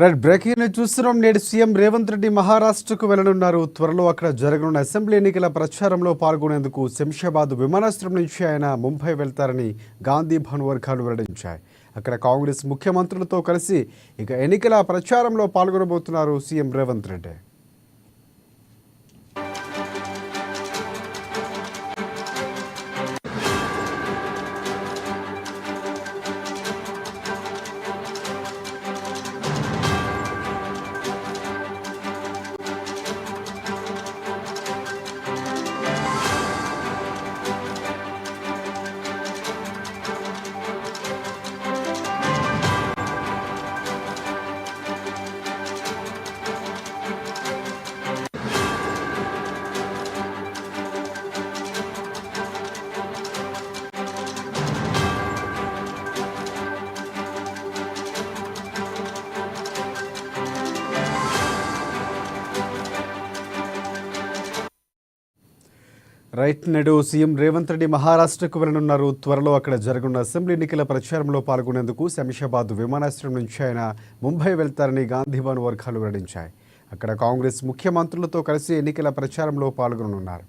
Right breaking news చూస్తున్నాం. నేడు CM Revanth Reddy మహారాష్ట్రకు వెళ్లనున్నారు. త్వరలో అక్కడ జరగనున్న అసెంబ్లీ ఎన్నికల ప్రచారంలో పాల్గొనేందుకు శంషాబాద్ విమానాశ్రయం నుంచి ఆయన ముంబై వెళ్తారని గాంధీ భవన్ వర్గాలు వెల్లడించాయి. అక్కడ కాంగ్రెస్ ముఖ్యమంత్రులతో కలిసి ఎన్నికల ప్రచారంలో పాల్గొనబోతున్నారు సీఎం రేవంత్ రెడ్డి. రైట్ నేడు సీఎం రేవంత్ రెడ్డి మహారాష్ట్రకు వెళ్లనున్నారు. త్వరలో అక్కడ జరగనున్న అసెంబ్లీ ఎన్నికల ప్రచారంలో పాల్గొనేందుకు శంషాబాద్ విమానాశ్రయం నుంచి ఆయన ముంబై వెళ్తారని గాంధీ భవన్ వర్గాలు వెల్లడించాయి. అక్కడ కాంగ్రెస్ ముఖ్యమంత్రులతో కలిసి ఎన్నికల ప్రచారంలో పాల్గొననున్నారు.